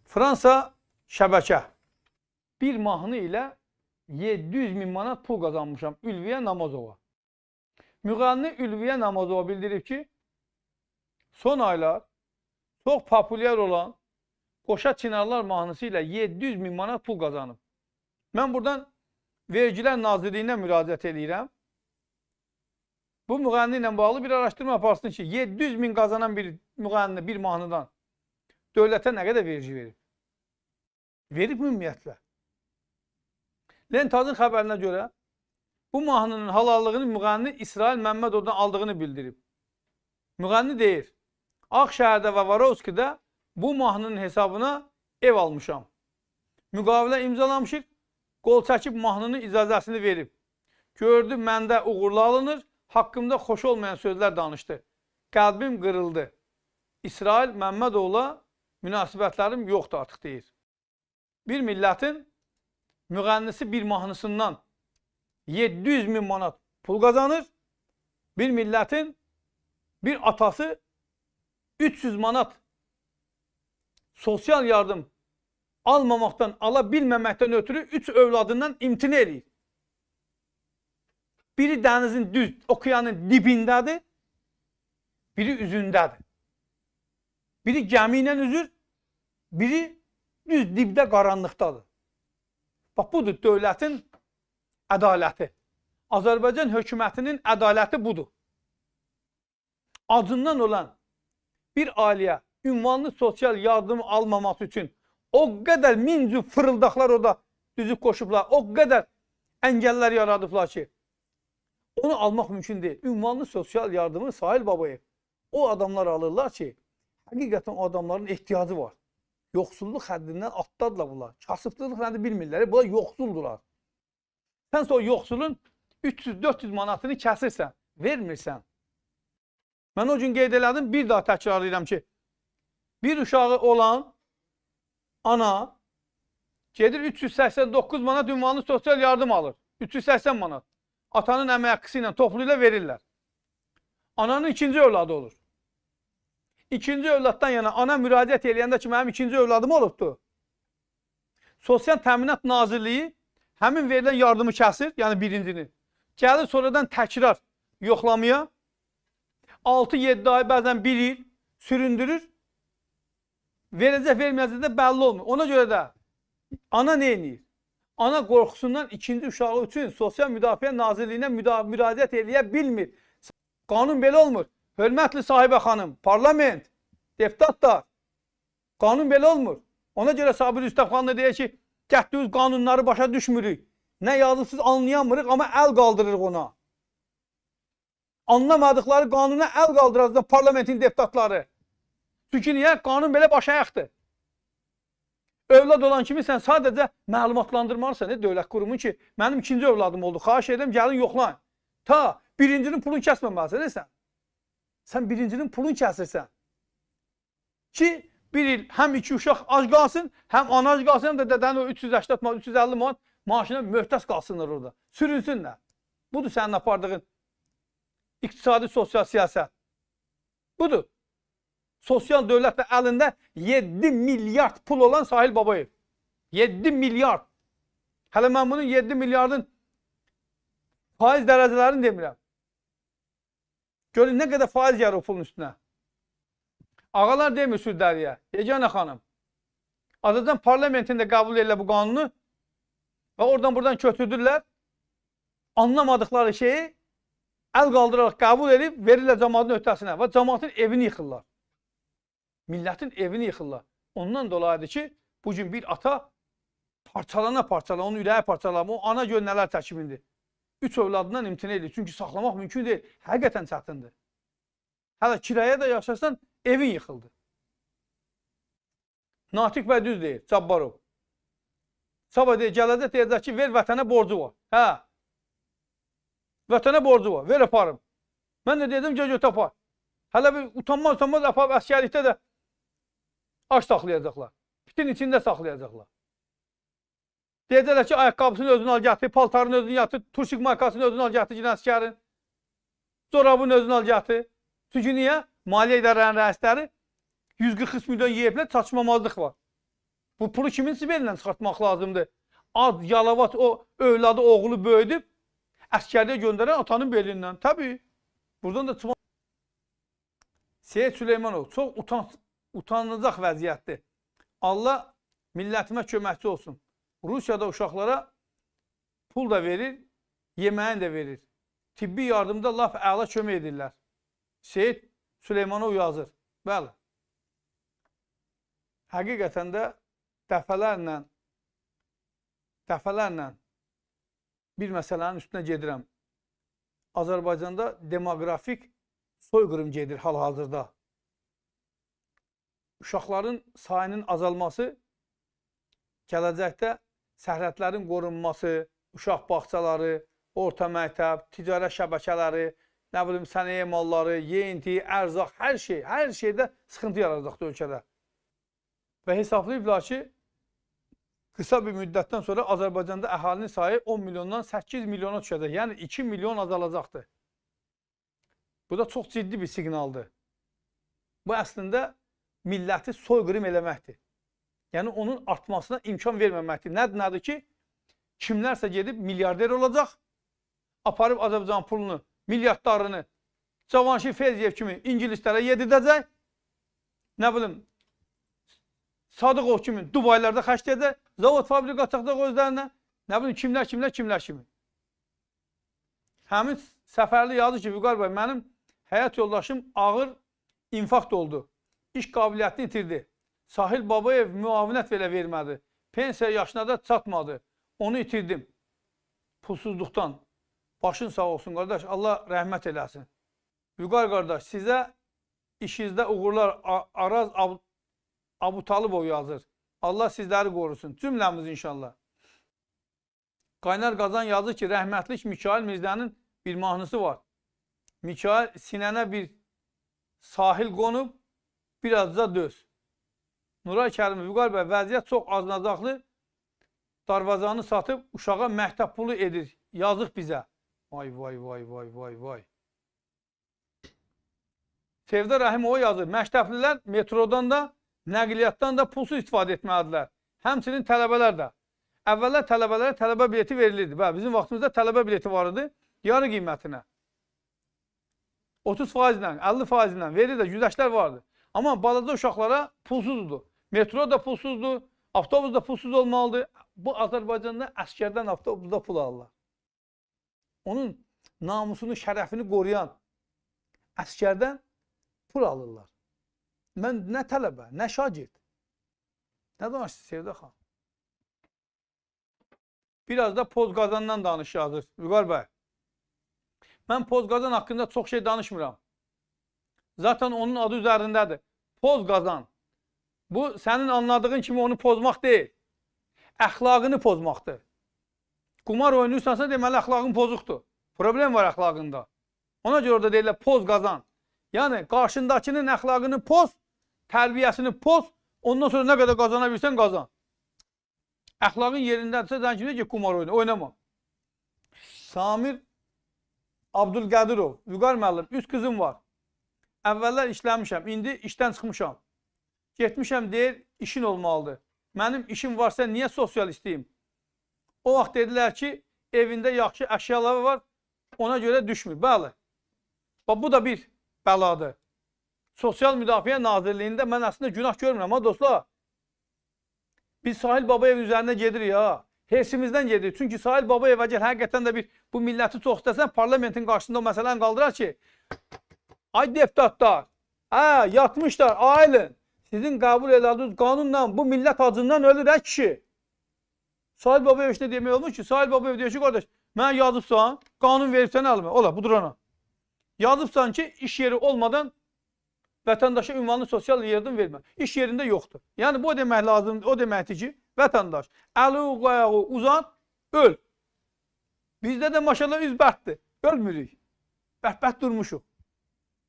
Fransa şəbəkə. Bir mahnı ilə 700.000 manat pul qazanmışam Ülviyə Namazova. Müğənni Ülviyə Namazova bildirib ki, son aylar çox populyar olan Qoşa Çinarlar mahnısı ilə 700.000 manat pul qazanıb. Mən buradan Vergilər Nazirliyinə müraciət edirəm. Bu müğənni ilə bağlı bir araşdırma aparsın ki, 700.000 qazanan bir müğənni bir mahnıdan dövlətə nə qədər vergi verib? Verib ümumiyyətlə. Lentazın xəbərinə görə bu mahnının halallığını müğənni İsrail Məmmədovdan aldığını bildirib. Müğənni deyir, Ağşəhərdə və Varovskidə bu mahnının hesabına ev almışam. Müqavilə imzalamışıq, qol çəkib mahnının icazəsini verib. Gördü, məndə uğurlu alınır, haqqımda xoş olmayan sözlər danışdı. Qəlbim qırıldı. İsrail Məmmədovla münasibətlərim yoxdur artıq deyir. Bir millətin müğənnisi bir mahnısından 700.000 manat pul qazanır. Bir millətin bir atası 300 manat sosial yardım almamaqdan, ala bilməməkdən ötürü 3 övladından imtina edir. Biri dənizin düz, okeanın dibindədir, biri üzündədir. Biri gəmi ilə üzür, biri düz dibdə qaranlıqdadır. Bax, budur dövlətin ədaləti. Azərbaycan hökumətinin ədaləti budur. Acından olan bir ailəyə ünvanlı sosial yardım almaması üçün o qədər min cür fırıldaqlar orada düzüb qoşublar, o qədər əngəllər yaradıblar ki, onu almaq mümkün deyil. Ünvanlı sosial yardımı Sahil Babayev o adamlar alırlar ki, həqiqətən o adamların ehtiyacı var. Yoxsulluq həddindən atladılar bunlar. Kasıblılıq nədir bilmirlər. Bunlar yoxsuldular. Sən sonra yoxsulun 300-400 manatını kəsirsən, vermirsən. Mən o gün qeyd elədim, bir daha təkrar edirəm ki, bir uşağı olan ana gedir 389 manat ünvanlı sosial yardım alır. 380 manat. Atanın əmək haqqısı ilə toplu ilə verirlər. Ananın ikinci övladı olur. İkinci övladdan yana ana müraciət eləyəndə ki, mənim ikinci övladım olubdur. Sosial Təminat Nazirliyi həmin verilən yardımı kəsir, yəni birincini. Gəlir sonradan təkrar yoxlamaya 6-7 ay, bəzən 1 il süründürür. Verəcək, verməyəcək də bəlli olmur. Ona görə də ana nə edir? Ana qorxusundan ikinci uşağı üçün Sosial Müdafiə Nazirliyinə müraciət eləyə bilmir. Qanun belə olmur. Hörmətli sahibə xanım, parlament, deputatlar, qanun belə olmur. Ona görə Sabir Üstəxanlı deyir ki, gətdiyiniz qanunları başa düşmürük. Nə yazılsız anlayamırıq, amma əl qaldırırıq ona. Anlamadıqları qanuna əl qaldıracaq parlamentin deputatları. Çünki niyə? Qanun belə baş ayaqdır. Övlad olan kimi sən sadəcə məlumatlandırmalısan dövlət qurumu ki, mənim ikinci övladım oldu, xahiş edirəm, gəlin yoxlayın. Ta birincinin pulunu kəsməməlisən sən. Sən birincinin pulunu kəsirsən. Ki, bir il həm iki uşaq ac qalsın, həm ana ac qalsın, həm də dədənin o 380 manat, 350 manat maaşına möhtac qalsınlar orada. Sürünsünlər. Budur sənin apardığın iqtisadi sosial siyasət. Budur. Sosial dövlətlə əlində 7 milyard pul olan Sahil Babayev. 7 milyard. Hələ mən bunun 7 milyardın faiz dərəcələrini demirəm. Görün nə qədər faiz gəlir o pulun üstünə. Ağalar demir Sürdəriyə. Yeganə xanım. Azərbaycan parlamentində qəbul edirlər bu qanunu və oradan buradan kötürdürlər. Anlamadıkları şeyi əl qaldıraraq qəbul edib verirlər cəmaatın öhdəsinə və cəmaatın evini yıxırlar. Millətin evini yıxırlar. Ondan dolayıdır ki, bugün bir ata parçalana, onun ürəyi parçalama, o ana gör nələr çəkimindir. 3 övladından imtina edir. Çünki saxlamaq mümkün deyil. Həqiqətən çətindir. Hələ kiraya da yaşasan, evin yıxıldı. Natiq bəy düz deyir, Cabbarov. Sabah deyir, gələcək deyəcək ki, ver vətənə borcu var. Hə. Vətənə borcu var, ver aparım. Mən də dedim, göz tapar. Hələ bir utanmaz aparıb əskərlikdə də aç saxlayacaqlar. Pitin içində saxlayacaqlar. Deyəcəklər ki, ayaqqabısını özünü al gətir, paltarını özünü yatır, turşik markasını özünü al gətir, yine əskərin. Zorabını özünü al gətir. Çünki niyə? Maliyyə idarələrinin rəisləri 143 milyon yeyiblər, çatışmamazlıq var. Bu pulu kimin sibelindən çıxartmaq lazımdır? Az, yalavat o övladı, oğlu böyüdüb, əskərliyə göndərən atanın belindən. Təbii. Buradan da çıxmaq. Seyid Süleymanov çox utanılacaq vəziyyətdir. Allah millətimə köməkçi olsun. Rusiyada uşaqlara pul da verir, yeməyin də verir. Tibbi yardımda laf əla kömək edirlər. Seyid Süleymanov yazır. Bəli. Həqiqətən də dəfələrlə bir məsələnin üstünə gedirəm. Azərbaycanda demoqrafik soyqırım gedir hal-hazırda. Uşaqların sayının azalması, gələcəkdə sərhədlərin qorunması, uşaq bağçaları, orta məktəb, ticarət şəbəkələri, nə bilim, sənaye malları, yeyinti, ərzaq, hər şeydə sıxıntı yaradacaqdır ölkədə. Və hesablayıblar ki, qısa bir müddətdən sonra Azərbaycanda əhalinin sayı 10 milyondan 8 milyona düşəcək. Yəni 2 milyon azalacaqdır. Bu da çox ciddi bir siqnaldır. Bu əslində milləti soyqırım eləməkdir. Yəni onun artmasına imkan verməməkdir. Nədir ki, kimlərsə gedib milyarder olacaq, aparıb Azərbaycan pulunu, milyardlarını Cavanşir Feyziyev kimi ingilislərə yedirəcək, nə bilim, Sadıqov kimi Dubaylarda xərcləyəcək, zavod fabrika açacaq özlərinə, nə bilim, kimlər kimi. Həmin Səfərli yazır ki, Vüqar bəy, mənim həyat yoldaşım ağır infarkt oldu. İş qabiliyyətini itirdi. Sahil Babayev müavinət belə vermədi. Pensiya yaşına da çatmadı. Onu itirdim. Pulsuzluqdan. Başın sağ olsun, qardaş. Allah rəhmət eləsin. Vüqar qardaş, sizə işinizdə uğurlar. Araz Abutalibov yazır. Allah sizləri qorusun. Cümləmiz inşallah. Qaynar Qazan yazır ki, rəhmətlik Mikail Mirzənin bir mahnısı var. Mikail sinənə bir sahil qonub, birazca döz. Nuray Kərim, Vüqar bəy, vəziyyət çox aznacaqlı. Darvazanı satıb uşağa məktəb pulu edir. Yazıq bizə. Vay. Sevda Rəhimova yazır. Məktəblilər metrodan da, nəqliyyatdan da pulsuz istifadə etməlidirlər. Həmçinin tələbələr də. Əvvəllər tələbələrə tələbə bileti verilirdi. Bizim vaxtımızda tələbə bileti var idi. Yarı qiymətinə. 30% ilə, 50% ilə verir də güzəştlər vardı. Amma balaca uşaqlara pulsuzdur. Metro da pulsuzdur, avtobus da pulsuz olmalıdır. Bu Azərbaycanda əskərdən avtobusda pul alırlar. Onun namusunu, şərəfini qoruyan əskərdən pul alırlar. Mən nə tələbə, nə şagird. Nə danışsın Sevda xan? Biraz da Pozqazandan danış yazır Vüqar bəy. Mən Pozqazan haqqında çox şey danışmıram. Zaten onun adı üzərindədir. Pozqazan. Bu, sənin anladığın kimi onu pozmaq deyil. Əxlaqını pozmaqdır. Qumar oynayırsansa deməli əxlaqın pozuqdur. Problem var əxlaqında. Ona görə orada deyirlər Pozqazan. Yəni, qarşındakının əxlaqını poz, tərbiyəsini poz, ondan sonra nə qədər qazana bilsən qazan. Əxlaqın yerindədirsə, sən kimi ki, qumar oynama. Samir Abdülqədirov, Vüqar müəllim, 3 qızım var. Əvvəllər işləmişəm, indi işdən çıxmışam. Getmişəm deyir, işin olmalıdır. Mənim işim varsa niyə sosial istəyim? O vaxt dedilər ki, evində yaxşı əşyaları var, ona görə düşmür. Bəli, bu da bir bəladır. Sosial Müdafiə Nazirliyində mən əslində günah görmürəm, ha dostlar. Biz Sahil Babayev üzərində gedirik, ha. Hersimizdən gedirik. Çünki Sahil Babayev əgər həqiqətən də bu milləti çox istəsən, parlamentin qarşısında o məsələni qaldırar ki, ay deputatlar, yatmışlar, ailin, sizin qəbul elədiniz qanunla bu millət acından ölür, kişi. Sahil Babayev işte demək olmuş ki, Sahil Babayev deyir ki, qardaş, mən yazıbsan, qanun veribsən əlimə, ola, budur ona. Yazıbsan ki, iş yeri olmadan vətəndaşa ünvanlı sosial yardım vermə. İş yerində yoxdur. Yəni, bu demək lazımdır, o deməkdir ki, vətəndaş, əli ayağı uzat, öl. Bizdə də maşallah üz bərtdir, ölmürük. Bərtbət durmuşuq.